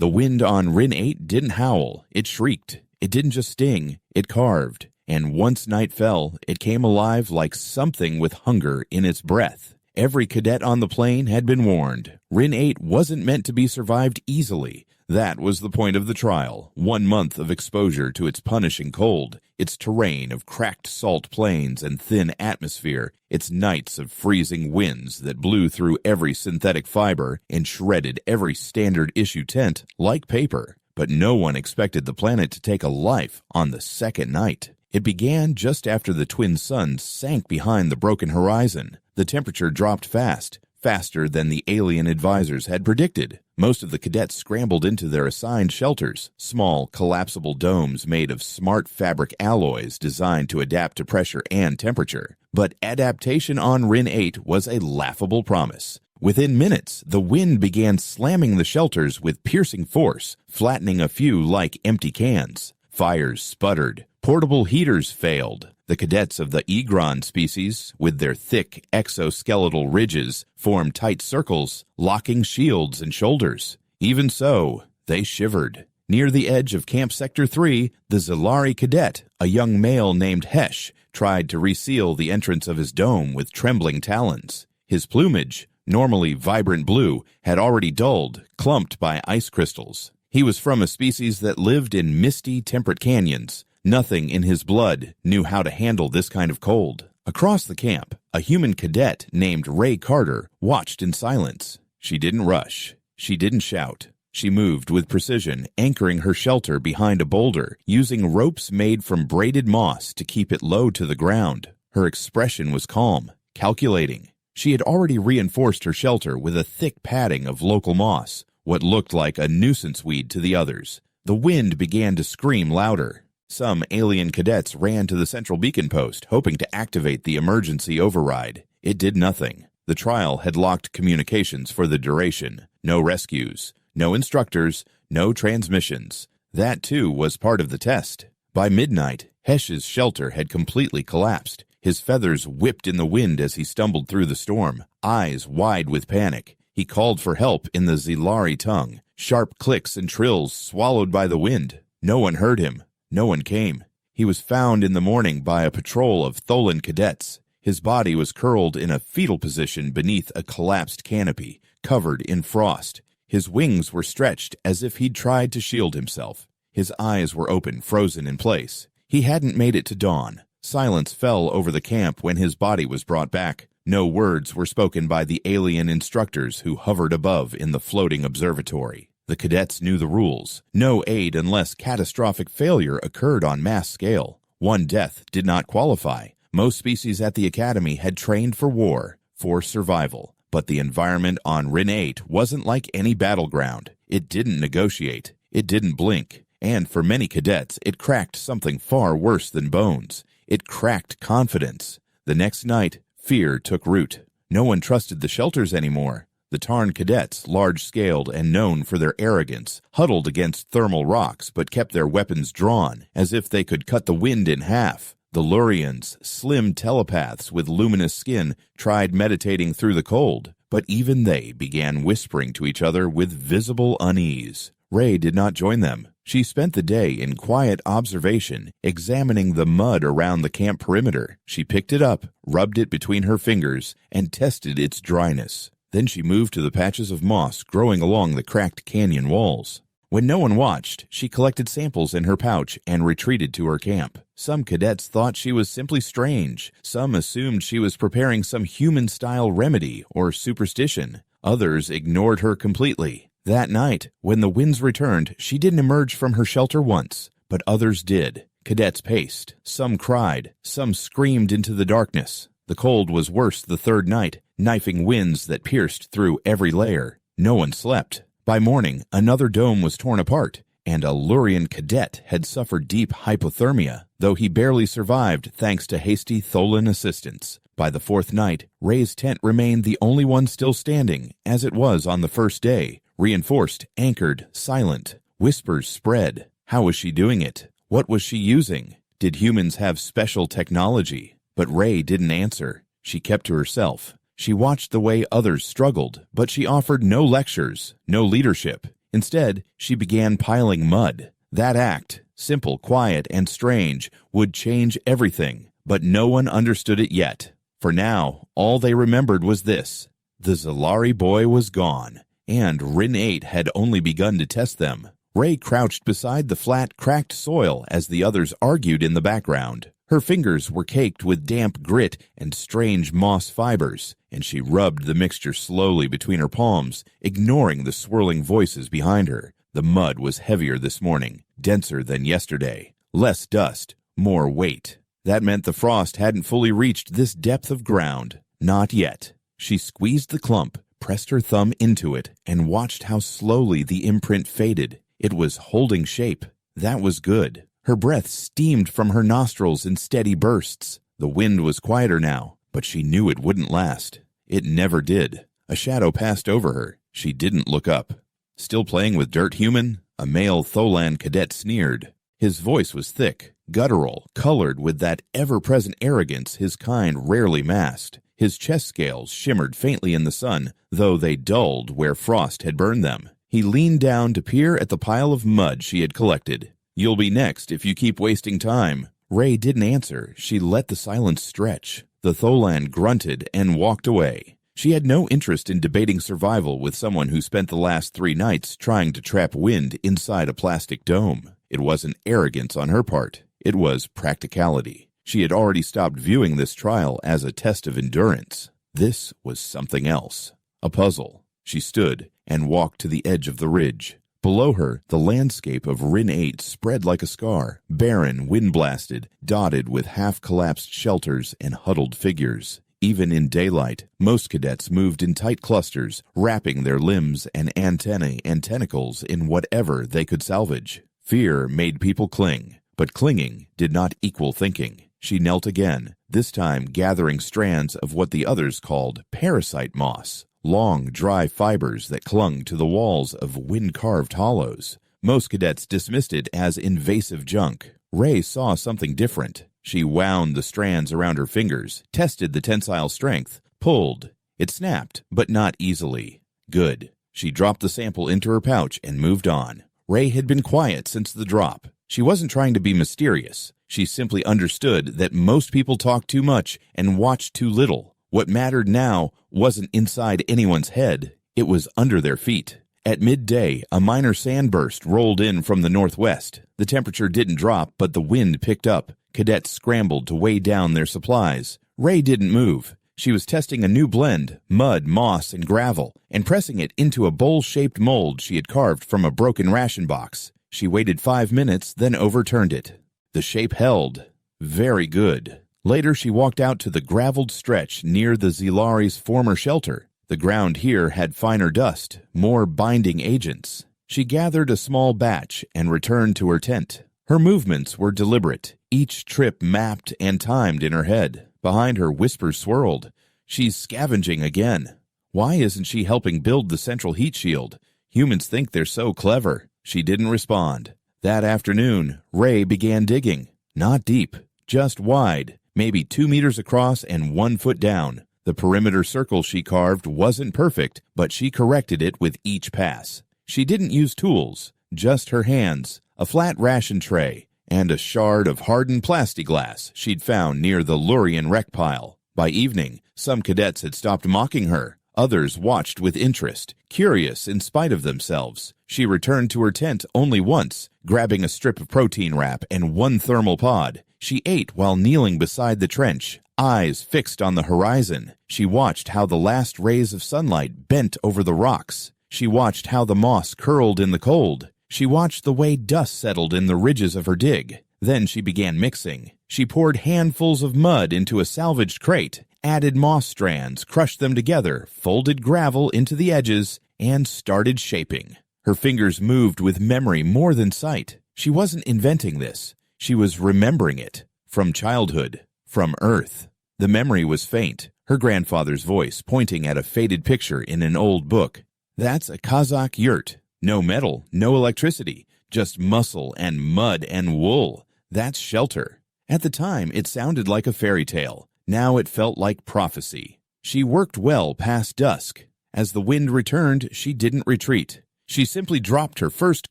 The wind on Rin 8 didn't howl, it shrieked. It didn't just sting, it carved. And once night fell, it came alive like something with hunger in its breath. Every cadet on the plane had been warned. Rin 8 wasn't meant to be survived easily. That was the point of the trial. 1 month of exposure to its punishing cold, its terrain of cracked salt plains and thin atmosphere, its nights of freezing winds that blew through every synthetic fiber and shredded every standard issue tent like paper. But no one expected the planet to take a life on the second night. It began just after the twin suns sank behind the broken horizon. The temperature dropped fast, faster than the alien advisors had predicted. Most of the cadets scrambled into their assigned shelters, small, collapsible domes made of smart fabric alloys designed to adapt to pressure and temperature. But adaptation on Rin 8 was a laughable promise. Within minutes, the wind began slamming the shelters with piercing force, flattening a few like empty cans. Fires sputtered. Portable heaters failed. The cadets of the Egron species, with their thick exoskeletal ridges, formed tight circles, locking shields and shoulders. Even so, they shivered. Near the edge of Camp Sector 3, the Zilari cadet, a young male named Hesh, tried to reseal the entrance of his dome with trembling talons. His plumage, normally vibrant blue, had already dulled, clumped by ice crystals. He was from a species that lived in misty, temperate canyons. Nothing in his blood knew how to handle this kind of cold. Across the camp, a human cadet named Ray Carter watched in silence. She didn't rush. She didn't shout. She moved with precision, anchoring her shelter behind a boulder, using ropes made from braided moss to keep it low to the ground. Her expression was calm, calculating. She had already reinforced her shelter with a thick padding of local moss, what looked like a nuisance weed to the others. The wind began to scream louder. Some alien cadets ran to the central beacon post, hoping to activate the emergency override. It did nothing. The trial had locked communications for the duration. No rescues, no instructors, no transmissions. That, too, was part of the test. By midnight, Hesh's shelter had completely collapsed. His feathers whipped in the wind as he stumbled through the storm, eyes wide with panic. He called for help in the Zilari tongue, sharp clicks and trills swallowed by the wind. No one heard him. No one came. He was found in the morning by a patrol of Tholan cadets. His body was curled in a fetal position beneath a collapsed canopy, covered in frost. His wings were stretched as if he'd tried to shield himself. His eyes were open, frozen in place. He hadn't made it to dawn. Silence fell over the camp when his body was brought back. No words were spoken by the alien instructors who hovered above in the floating observatory. The cadets knew the rules. No aid unless catastrophic failure occurred on mass scale. One death did not qualify. Most species at the academy had trained for war, for survival. But the environment on Rin 8 wasn't like any battleground. It didn't negotiate. It didn't blink. And for many cadets, it cracked something far worse than bones. It cracked confidence. The next night, fear took root. No one trusted the shelters anymore. The Tarn cadets, large-scaled and known for their arrogance, huddled against thermal rocks but kept their weapons drawn, as if they could cut the wind in half. The Lurians, slim telepaths with luminous skin, tried meditating through the cold, but even they began whispering to each other with visible unease. Ray did not join them. She spent the day in quiet observation, examining the mud around the camp perimeter. She picked it up, rubbed it between her fingers, and tested its dryness. Then she moved to the patches of moss growing along the cracked canyon walls. When no one watched, she collected samples in her pouch and retreated to her camp. Some cadets thought she was simply strange. Some assumed she was preparing some human-style remedy or superstition. Others ignored her completely. That night, when the winds returned, she didn't emerge from her shelter once, but others did. Cadets paced. Some cried. Some screamed into the darkness. The cold was worse the third night, knifing winds that pierced through every layer. No one slept. By morning, another dome was torn apart, and a Lurian cadet had suffered deep hypothermia, though he barely survived thanks to hasty Tholan assistance. By the fourth night, Ray's tent remained the only one still standing, as it was on the first day, reinforced, anchored, silent. Whispers spread. How was she doing it? What was she using? Did humans have special technology? But Ray didn't answer. She kept to herself. She watched the way others struggled, but she offered no lectures, no leadership. Instead, she began piling mud. That act, simple, quiet, and strange, would change everything, but no one understood it yet. For now, all they remembered was this: the Zalari boy was gone, and Rin 8 had only begun to test them. Ray crouched beside the flat, cracked soil as the others argued in the background. Her fingers were caked with damp grit and strange moss fibers, and she rubbed the mixture slowly between her palms, ignoring the swirling voices behind her. The mud was heavier this morning, denser than yesterday. Less dust, more weight. That meant the frost hadn't fully reached this depth of ground. Not yet. She squeezed the clump, pressed her thumb into it, and watched how slowly the imprint faded. It was holding shape. That was good. Her breath steamed from her nostrils in steady bursts. The wind was quieter now, but she knew it wouldn't last. It never did. A shadow passed over her. She didn't look up. Still playing with dirt, human? A male Tholan cadet sneered. His voice was thick, guttural, colored with that ever-present arrogance his kind rarely masked. His chest scales shimmered faintly in the sun, though they dulled where frost had burned them. He leaned down to peer at the pile of mud she had collected. "You'll be next if you keep wasting time." Ray didn't answer. She let the silence stretch. The Tholan grunted and walked away. She had no interest in debating survival with someone who spent the last 3 nights trying to trap wind inside a plastic dome. It wasn't arrogance on her part. It was practicality. She had already stopped viewing this trial as a test of endurance. This was something else. A puzzle. She stood and walked to the edge of the ridge. Below her, the landscape of Rin 8 spread like a scar, barren, wind-blasted, dotted with half-collapsed shelters and huddled figures. Even in daylight, most cadets moved in tight clusters, wrapping their limbs and antennae and tentacles in whatever they could salvage. Fear made people cling, but clinging did not equal thinking. She knelt again, this time gathering strands of what the others called parasite moss. Long, dry fibers that clung to the walls of wind-carved hollows. Most cadets dismissed it as invasive junk. Ray saw something different. She wound the strands around her fingers, tested the tensile strength, pulled. It snapped, but not easily. Good. She dropped the sample into her pouch and moved on. Ray had been quiet since the drop. She wasn't trying to be mysterious. She simply understood that most people talk too much and watch too little. What mattered now wasn't inside anyone's head, it was under their feet. At midday, a minor sandburst rolled in from the northwest. The temperature didn't drop, but the wind picked up. Cadets scrambled to weigh down their supplies. Ray didn't move. She was testing a new blend, mud, moss, and gravel, and pressing it into a bowl-shaped mold she had carved from a broken ration box. She waited 5 minutes, then overturned it. The shape held. Very good. Later, she walked out to the graveled stretch near the Zilari's former shelter. The ground here had finer dust, more binding agents. She gathered a small batch and returned to her tent. Her movements were deliberate, each trip mapped and timed in her head. Behind her, whispers swirled. She's scavenging again. Why isn't she helping build the central heat shield? Humans think they're so clever. She didn't respond. That afternoon, Ray began digging. Not deep, just wide. Maybe 2 meters across and 1 foot down. The perimeter circle she carved wasn't perfect, but she corrected it with each pass. She didn't use tools, just her hands, a flat ration tray, and a shard of hardened plastiglass she'd found near the Lurian wreck pile. By evening, some cadets had stopped mocking her. Others watched with interest, curious in spite of themselves. She returned to her tent only once, grabbing a strip of protein wrap and 1 thermal pod. She ate while kneeling beside the trench, eyes fixed on the horizon. She watched how the last rays of sunlight bent over the rocks. She watched how the moss curled in the cold. She watched the way dust settled in the ridges of her dig. Then she began mixing. She poured handfuls of mud into a salvaged crate, added moss strands, crushed them together, folded gravel into the edges, and started shaping. Her fingers moved with memory more than sight. She wasn't inventing this. She was remembering it. From childhood. From Earth. The memory was faint. Her grandfather's voice pointing at a faded picture in an old book. That's a Kazakh yurt. No metal, no electricity. Just muscle and mud and wool. That's shelter. At the time, it sounded like a fairy tale. Now it felt like prophecy. She worked well past dusk. As the wind returned, she didn't retreat. She simply dropped her first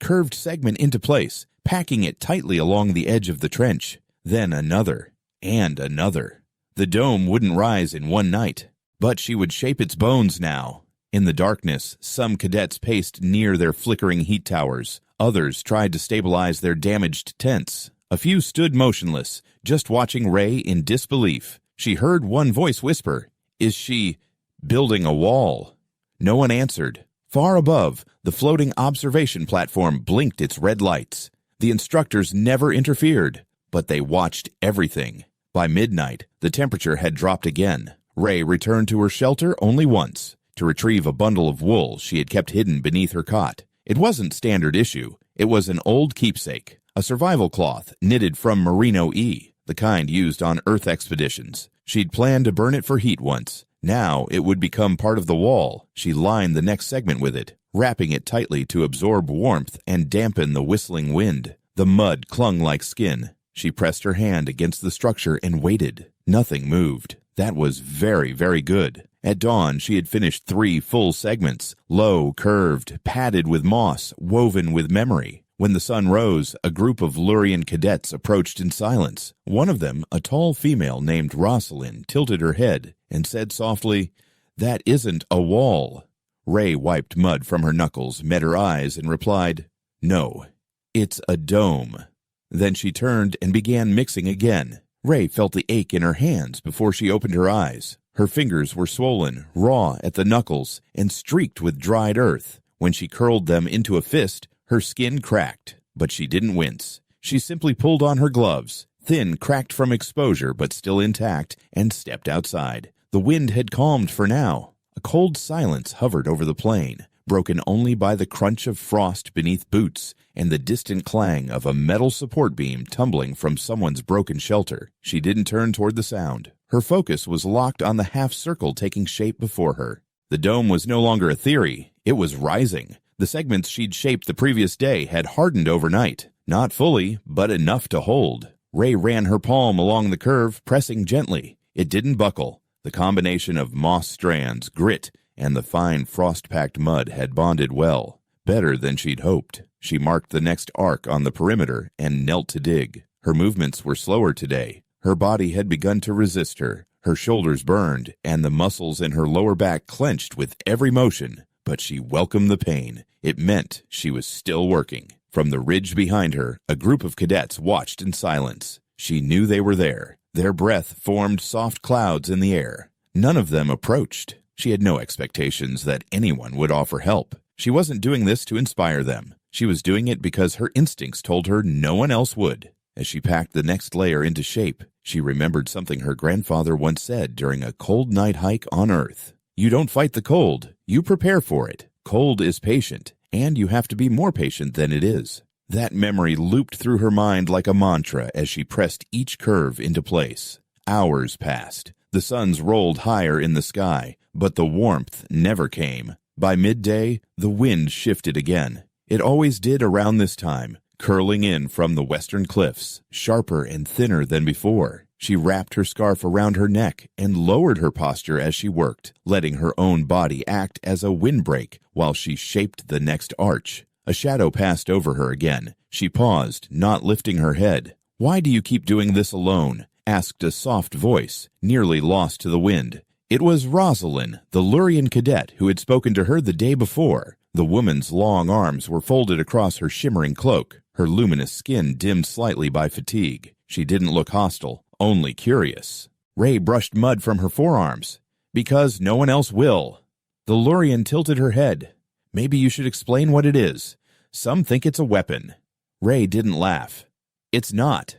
curved segment into place, packing it tightly along the edge of the trench. Then another, and another. The dome wouldn't rise in one night, but she would shape its bones now. In the darkness, some cadets paced near their flickering heat towers. Others tried to stabilize their damaged tents. A few stood motionless, just watching Ray in disbelief. She heard one voice whisper, "Is she building a wall?" No one answered. Far above, the floating observation platform blinked its red lights. The instructors never interfered, but they watched everything. By midnight, the temperature had dropped again. Ray returned to her shelter only once, to retrieve a bundle of wool she had kept hidden beneath her cot. It wasn't standard issue. It was an old keepsake, a survival cloth knitted from merino E, the kind used on Earth expeditions. She'd planned to burn it for heat once. Now it would become part of the wall. She lined the next segment with it, wrapping it tightly to absorb warmth and dampen the whistling wind. The mud clung like skin. She pressed her hand against the structure and waited. Nothing moved. That was very, very good. At dawn, she had finished 3 full segments, low, curved, padded with moss, woven with memory. When the sun rose, a group of Lurian cadets approached in silence. One of them, a tall female named Rosalind, tilted her head and said softly, "That isn't a wall." Ray wiped mud from her knuckles, met her eyes, and replied, "No, it's a dome." Then she turned and began mixing again. Ray felt the ache in her hands before she opened her eyes. Her fingers were swollen, raw at the knuckles, and streaked with dried earth. When she curled them into a fist, her skin cracked, but she didn't wince. She simply pulled on her gloves, thin, cracked from exposure but still intact, and stepped outside. The wind had calmed for now. A cold silence hovered over the plain, broken only by the crunch of frost beneath boots and the distant clang of a metal support beam tumbling from someone's broken shelter. She didn't turn toward the sound. Her focus was locked on the half-circle taking shape before her. The dome was no longer a theory. It was rising. The segments she'd shaped the previous day had hardened overnight. Not fully, but enough to hold. Ray ran her palm along the curve, pressing gently. It didn't buckle. The combination of moss strands, grit, and the fine frost-packed mud had bonded well. Better than she'd hoped. She marked the next arc on the perimeter and knelt to dig. Her movements were slower today. Her body had begun to resist her. Her shoulders burned, and the muscles in her lower back clenched with every motion. But she welcomed the pain. It meant she was still working. From the ridge behind her, a group of cadets watched in silence. She knew they were there. Their breath formed soft clouds in the air. None of them approached. She had no expectations that anyone would offer help. She wasn't doing this to inspire them. She was doing it because her instincts told her no one else would. As she packed the next layer into shape, she remembered something her grandfather once said during a cold night hike on Earth. "You don't fight the cold, you prepare for it. Cold is patient, and you have to be more patient than it is." That memory looped through her mind like a mantra as she pressed each curve into place. Hours passed. The suns rolled higher in the sky, but the warmth never came. By midday, the wind shifted again. It always did around this time, curling in from the western cliffs, sharper and thinner than before. She wrapped her scarf around her neck and lowered her posture as she worked, letting her own body act as a windbreak while she shaped the next arch. A shadow passed over her again. She paused, not lifting her head. "Why do you keep doing this alone?" asked a soft voice, nearly lost to the wind. It was Rosalind, the Lurian cadet who had spoken to her the day before. The woman's long arms were folded across her shimmering cloak, her luminous skin dimmed slightly by fatigue. She didn't look hostile, only curious. Ray brushed mud from her forearms. "Because no one else will." The Lurian tilted her head. "Maybe you should explain what it is. Some think it's a weapon." Ray didn't laugh. "It's not."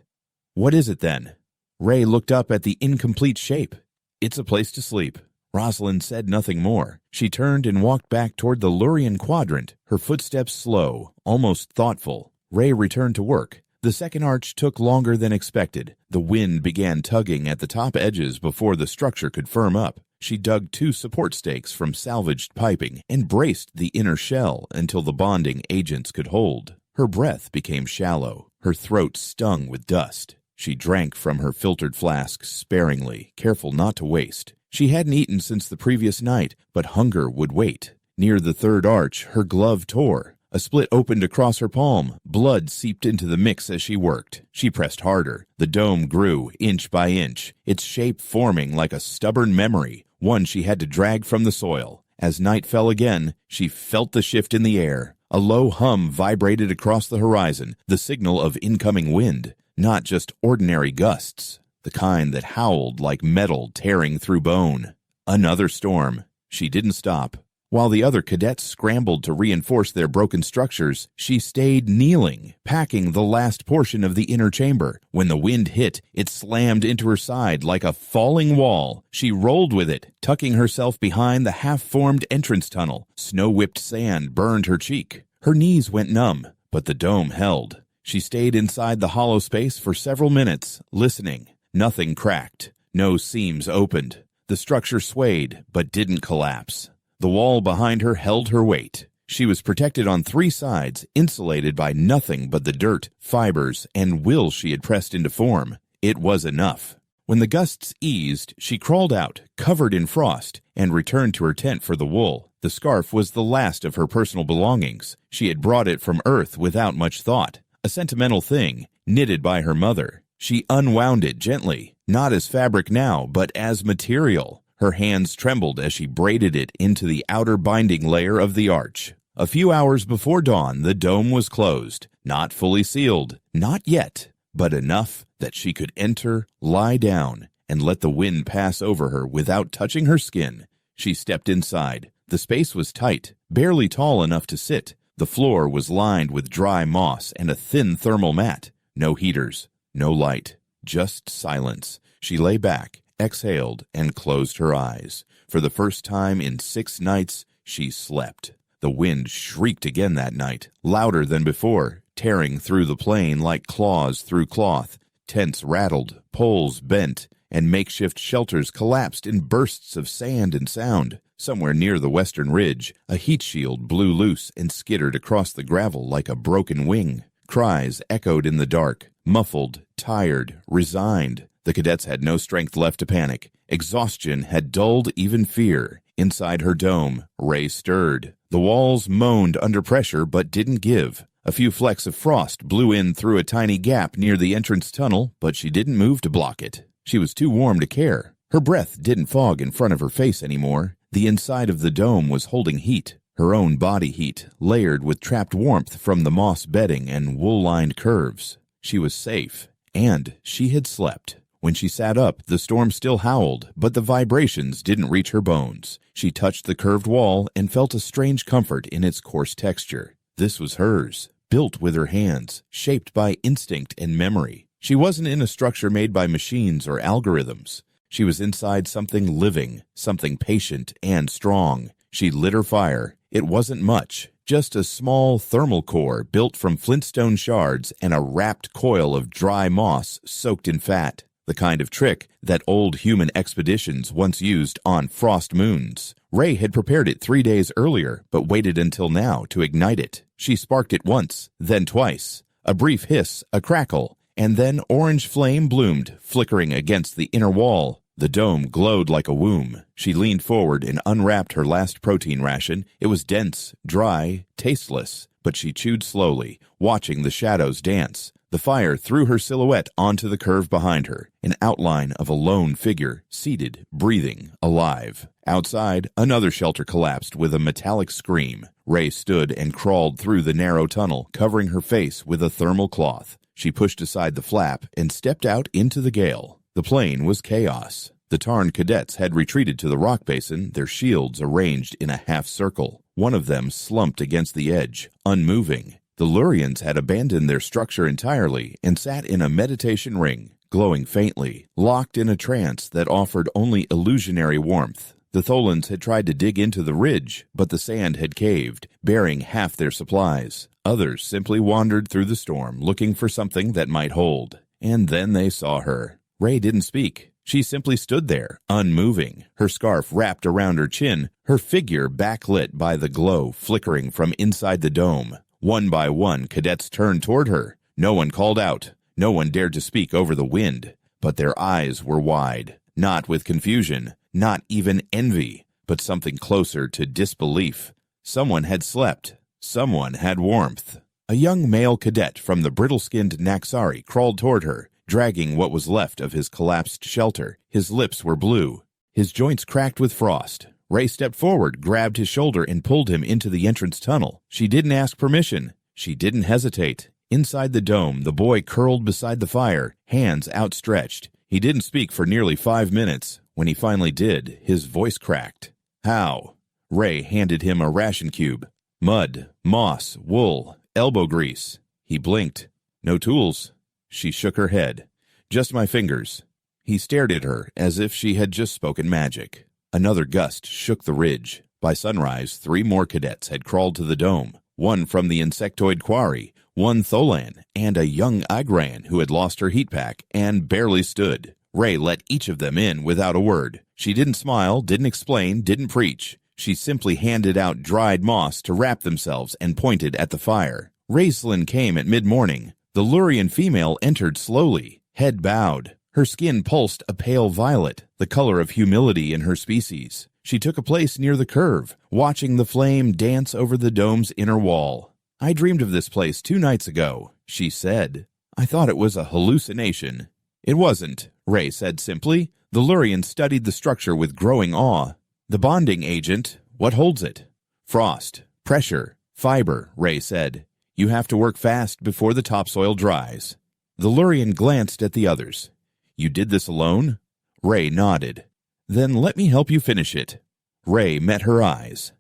"What is it then?" Ray looked up at the incomplete shape. "It's a place to sleep." Rosalind said nothing more. She turned and walked back toward the Lurian quadrant, her footsteps slow, almost thoughtful. Ray returned to work. The second arch took longer than expected. The wind began tugging at the top edges before the structure could firm up. She dug 2 support stakes from salvaged piping and braced the inner shell until the bonding agents could hold. Her breath became shallow. Her throat stung with dust. She drank from her filtered flask sparingly, careful not to waste. She hadn't eaten since the previous night, but hunger would wait. Near the third arch, her glove tore. A split opened across her palm. Blood seeped into the mix as she worked. She pressed harder. The dome grew, inch by inch, its shape forming like a stubborn memory, one she had to drag from the soil. As night fell again, she felt the shift in the air. A low hum vibrated across the horizon, the signal of incoming wind. Not just ordinary gusts, the kind that howled like metal tearing through bone. Another storm. She didn't stop. While the other cadets scrambled to reinforce their broken structures, she stayed kneeling, packing the last portion of the inner chamber. When the wind hit, it slammed into her side like a falling wall. She rolled with it, tucking herself behind the half-formed entrance tunnel. Snow-whipped sand burned her cheek. Her knees went numb, but the dome held. She stayed inside the hollow space for several minutes, listening. Nothing cracked. No seams opened. The structure swayed, but didn't collapse. The wall behind her held her weight. She was protected on 3 sides, insulated by nothing but the dirt, fibers, and will she had pressed into form. It was enough. When the gusts eased, she crawled out, covered in frost, and returned to her tent for the wool. The scarf was the last of her personal belongings. She had brought it from Earth without much thought. A sentimental thing, knitted by her mother. She unwound it gently, not as fabric now, but as material. Her hands trembled as she braided it into the outer binding layer of the arch. A few hours before dawn, the dome was closed, not fully sealed, not yet, but enough that she could enter, lie down, and let the wind pass over her without touching her skin. She stepped inside. The space was tight, barely tall enough to sit. The floor was lined with dry moss and a thin thermal mat. No heaters, no light, just silence. She lay back, exhaled, and closed her eyes. For the first time in 6 nights, she slept. The wind shrieked again that night, louder than before, tearing through the plain like claws through cloth. Tents rattled, poles bent, and makeshift shelters collapsed in bursts of sand and sound. Somewhere near the western ridge, a heat shield blew loose and skittered across the gravel like a broken wing. Cries echoed in the dark, muffled, tired, resigned. The cadets had no strength left to panic. Exhaustion had dulled even fear. Inside her dome, Ray stirred. The walls moaned under pressure but didn't give. A few flecks of frost blew in through a tiny gap near the entrance tunnel, but she didn't move to block it. She was too warm to care. Her breath didn't fog in front of her face anymore. The inside of the dome was holding heat. Her own body heat, layered with trapped warmth from the moss bedding and wool-lined curves. She was safe, and she had slept. When she sat up, the storm still howled, but the vibrations didn't reach her bones. She touched the curved wall and felt a strange comfort in its coarse texture. This was hers, built with her hands, shaped by instinct and memory. She wasn't in a structure made by machines or algorithms. She was inside something living, something patient and strong. She lit her fire. It wasn't much, just a small thermal core built from flintstone shards and a wrapped coil of dry moss soaked in fat. The kind of trick that old human expeditions once used on frost moons. Ray had prepared it 3 days earlier, but waited until now to ignite it. She sparked it once, then twice. A brief hiss, a crackle, and then orange flame bloomed, flickering against the inner wall. The dome glowed like a womb. She leaned forward and unwrapped her last protein ration. It was dense, dry, tasteless, but she chewed slowly, watching the shadows dance. The fire threw her silhouette onto the curve behind her, an outline of a lone figure, seated, breathing, alive. Outside, another shelter collapsed with a metallic scream. Ray stood and crawled through the narrow tunnel, covering her face with a thermal cloth. She pushed aside the flap and stepped out into the gale. The plain was chaos. The Tarn cadets had retreated to the rock basin, their shields arranged in a half circle. One of them slumped against the edge, unmoving. The Lurians had abandoned their structure entirely and sat in a meditation ring, glowing faintly, locked in a trance that offered only illusionary warmth. The Tholans had tried to dig into the ridge, but the sand had caved, bearing half their supplies. Others simply wandered through the storm, looking for something that might hold. And then they saw her. Ray didn't speak. She simply stood there, unmoving, her scarf wrapped around her chin, her figure backlit by the glow flickering from inside the dome. One by one, cadets turned toward her. No one called out. No one dared to speak over the wind. But their eyes were wide, not with confusion, not even envy, but something closer to disbelief. Someone had slept. Someone had warmth. A young male cadet from the brittle-skinned Naxari crawled toward her, dragging what was left of his collapsed shelter. His lips were blue. His joints cracked with frost. Ray stepped forward, grabbed his shoulder, and pulled him into the entrance tunnel. She didn't ask permission. She didn't hesitate. Inside the dome, the boy curled beside the fire, hands outstretched. He didn't speak for nearly 5 minutes. When he finally did, his voice cracked. How? Ray handed him a ration cube. Mud, moss, wool, elbow grease. He blinked. No tools. She shook her head. Just my fingers. He stared at her as if she had just spoken magic. Another gust shook the ridge. By sunrise, 3 more cadets had crawled to the dome. One from the insectoid quarry, one Tholan, and a young Igrayan who had lost her heat pack and barely stood. Ray let each of them in without a word. She didn't smile, didn't explain, didn't preach. She simply handed out dried moss to wrap themselves and pointed at the fire. Raistlin came at mid-morning. The Lurian female entered slowly, head bowed. Her skin pulsed a pale violet, the color of humility in her species. She took a place near the curve, watching the flame dance over the dome's inner wall. I dreamed of this place 2 nights ago, she said. I thought it was a hallucination. It wasn't, Ray said simply. The Lurian studied the structure with growing awe. The bonding agent, what holds it? Frost, pressure, fiber, Ray said. You have to work fast before the topsoil dries. The Lurian glanced at the others. You did this alone? Ray nodded. Then let me help you finish it. Ray met her eyes.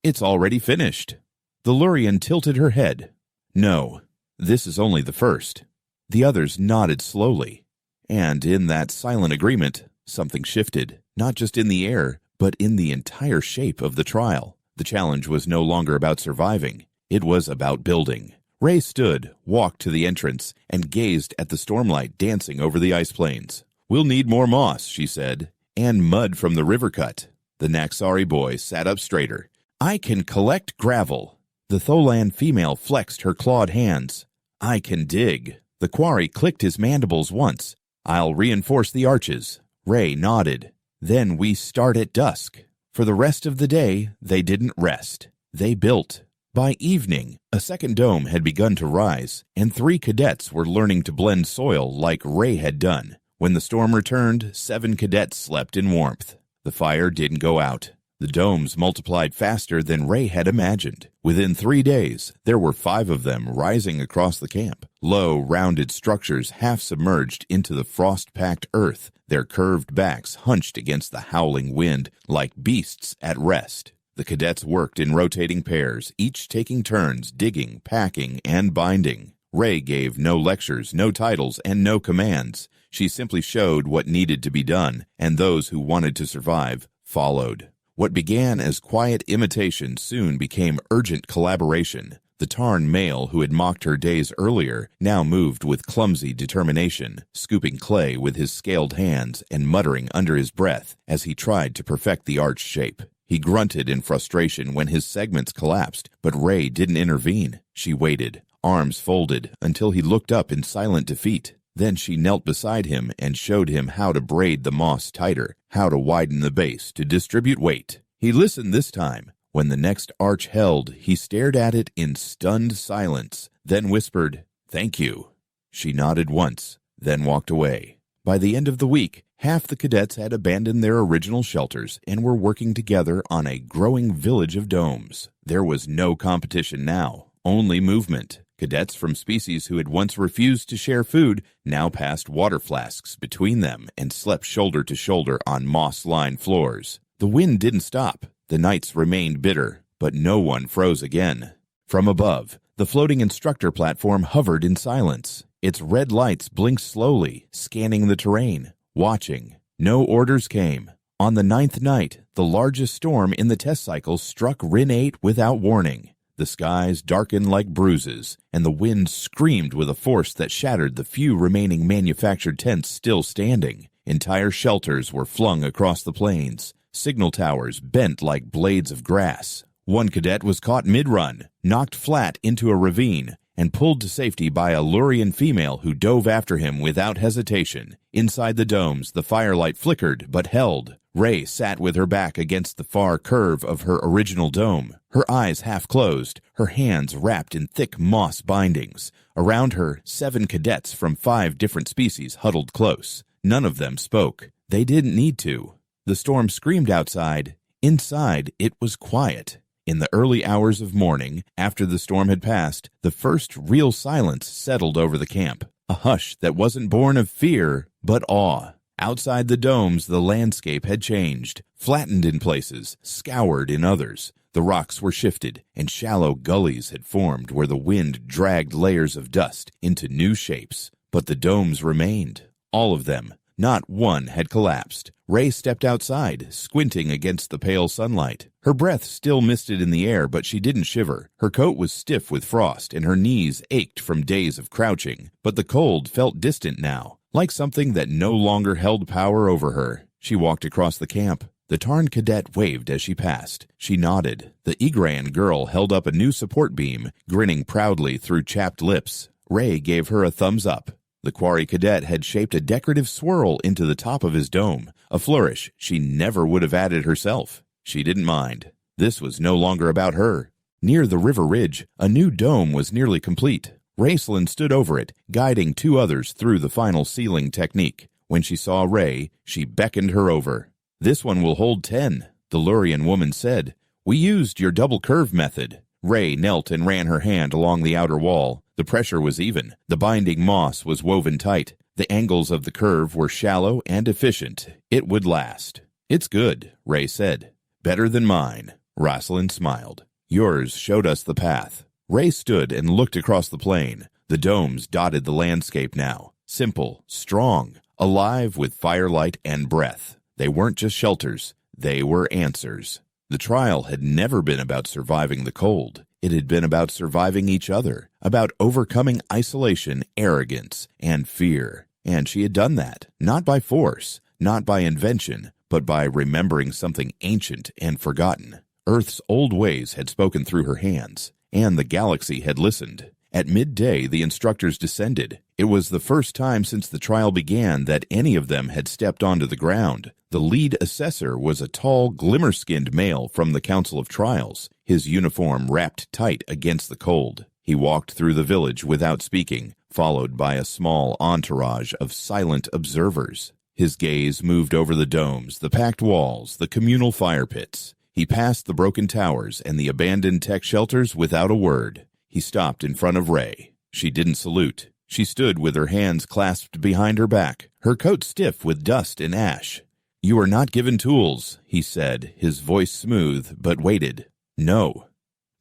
It's already finished. The Lurian tilted her head. No, this is only the first. The others nodded slowly. And in that silent agreement, something shifted, not just in the air, but in the entire shape of the trial. The challenge was no longer about surviving. It was about building. Ray stood, walked to the entrance, and gazed at the stormlight dancing over the ice plains. We'll need more moss, she said, and mud from the river cut. The Naxari boy sat up straighter. I can collect gravel. The Tholan female flexed her clawed hands. I can dig. The quarry clicked his mandibles once. I'll reinforce the arches. Ray nodded. Then we start at dusk. For the rest of the day, they didn't rest. They built. By evening, a second dome had begun to rise, and 3 cadets were learning to blend soil like Ray had done. When the storm returned, 7 cadets slept in warmth. The fire didn't go out. The domes multiplied faster than Ray had imagined. Within 3 days, there were 5 of them rising across the camp. Low, rounded structures half submerged into the frost-packed earth, their curved backs hunched against the howling wind like beasts at rest. The cadets worked in rotating pairs, each taking turns digging, packing, and binding. Ray gave no lectures, no titles, and no commands. She simply showed what needed to be done, and those who wanted to survive followed. What began as quiet imitation soon became urgent collaboration. The Tarn male who had mocked her days earlier now moved with clumsy determination, scooping clay with his scaled hands and muttering under his breath as he tried to perfect the arch shape. He grunted in frustration when his segments collapsed, but Ray didn't intervene. She waited, arms folded, until he looked up in silent defeat. Then she knelt beside him and showed him how to braid the moss tighter, how to widen the base to distribute weight. He listened this time. When the next arch held, he stared at it in stunned silence, then whispered, "Thank you." She nodded once, then walked away. By the end of the week, half the cadets had abandoned their original shelters and were working together on a growing village of domes. There was no competition now, only movement. Cadets from species who had once refused to share food now passed water flasks between them and slept shoulder to shoulder on moss-lined floors. The wind didn't stop. The nights remained bitter, but no one froze again. From above, the floating instructor platform hovered in silence. Its red lights blinked slowly, scanning the terrain, watching. No orders came. On the 9th night, the largest storm in the test cycle struck Rin 8 without warning. The skies darkened like bruises, and the wind screamed with a force that shattered the few remaining manufactured tents still standing. Entire shelters were flung across the plains. Signal towers bent like blades of grass. One cadet was caught mid-run, knocked flat into a ravine, and pulled to safety by a Lurian female who dove after him without hesitation. Inside the domes, the firelight flickered but held. Ray sat with her back against the far curve of her original dome, her eyes half closed, her hands wrapped in thick moss bindings. Around her, 7 cadets from 5 different species huddled close. None of them spoke. They didn't need to. The storm screamed outside. Inside, it was quiet. In the early hours of morning, after the storm had passed, the first real silence settled over the camp. A hush that wasn't born of fear, but awe. Outside the domes, the landscape had changed, flattened in places, scoured in others. The rocks were shifted, and shallow gullies had formed where the wind dragged layers of dust into new shapes. But the domes remained. All of them. Not one had collapsed. Ray stepped outside, squinting against the pale sunlight. Her breath still misted in the air, but she didn't shiver. Her coat was stiff with frost, and her knees ached from days of crouching. But the cold felt distant now, like something that no longer held power over her. She walked across the camp. The Tarn cadet waved as she passed. She nodded. The Igrayan girl held up a new support beam, grinning proudly through chapped lips. Ray gave her a thumbs up. The quarry cadet had shaped a decorative swirl into the top of his dome, a flourish she never would have added herself. She didn't mind. This was no longer about her. Near the river ridge, a new dome was nearly complete. Raceland stood over it, guiding 2 others through the final sealing technique. When she saw Ray, she beckoned her over. "This one will hold 10, the Lurian woman said. "We used your double curve method." Ray knelt and ran her hand along the outer wall. The pressure was even. The binding moss was woven tight. The angles of the curve were shallow and efficient. It would last. "It's good," Ray said. "Better than mine." Rosalind smiled. "Yours showed us the path." Ray stood and looked across the plain. The domes dotted the landscape now. Simple, strong, alive with firelight and breath. They weren't just shelters. They were answers. The trial had never been about surviving the cold. It had been about surviving each other, about overcoming isolation, arrogance, and fear. And she had done that, not by force, not by invention, but by remembering something ancient and forgotten. Earth's old ways had spoken through her hands, and the galaxy had listened. At midday, the instructors descended. It was the first time since the trial began that any of them had stepped onto the ground. The lead assessor was a tall, glimmer-skinned male from the Council of Trials, his uniform wrapped tight against the cold. He walked through the village without speaking, followed by a small entourage of silent observers. His gaze moved over the domes, the packed walls, the communal fire pits. He passed the broken towers and the abandoned tech shelters without a word. He stopped in front of Ray. She didn't salute. She stood with her hands clasped behind her back, her coat stiff with dust and ash. "You are not given tools," he said, his voice smooth, but weighted. "No.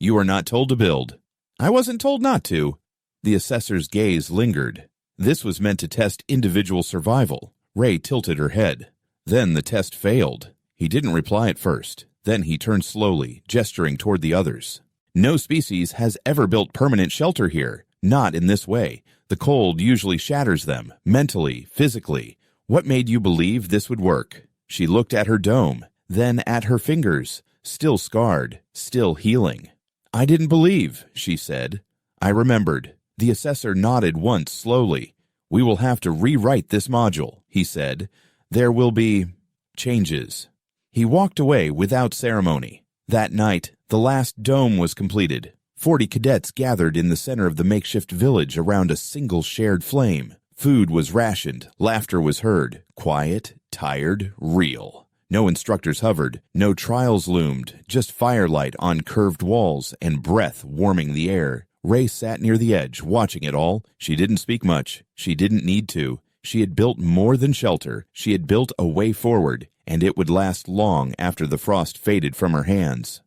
You are not told to build." "I wasn't told not to." The assessor's gaze lingered. This was meant to test individual survival. Ray tilted her head. Then the test failed. He didn't reply at first. Then he turned slowly, gesturing toward the others. "No species has ever built permanent shelter here. Not in this way. The cold usually shatters them, mentally, physically. What made you believe this would work?" She looked at her dome, then at her fingers, still scarred, still healing. "I didn't believe," she said. "I remembered." The assessor nodded once slowly. "We will have to rewrite this module," he said. "There will be changes." He walked away without ceremony. That night, the last dome was completed. 40 cadets gathered in the center of the makeshift village around a single shared flame. Food was rationed, laughter was heard, quiet, tired, real. No instructors hovered, no trials loomed, just firelight on curved walls and breath warming the air. Ray sat near the edge, watching it all. She didn't speak much. She didn't need to. She had built more than shelter. She had built a way forward, and it would last long after the frost faded from her hands.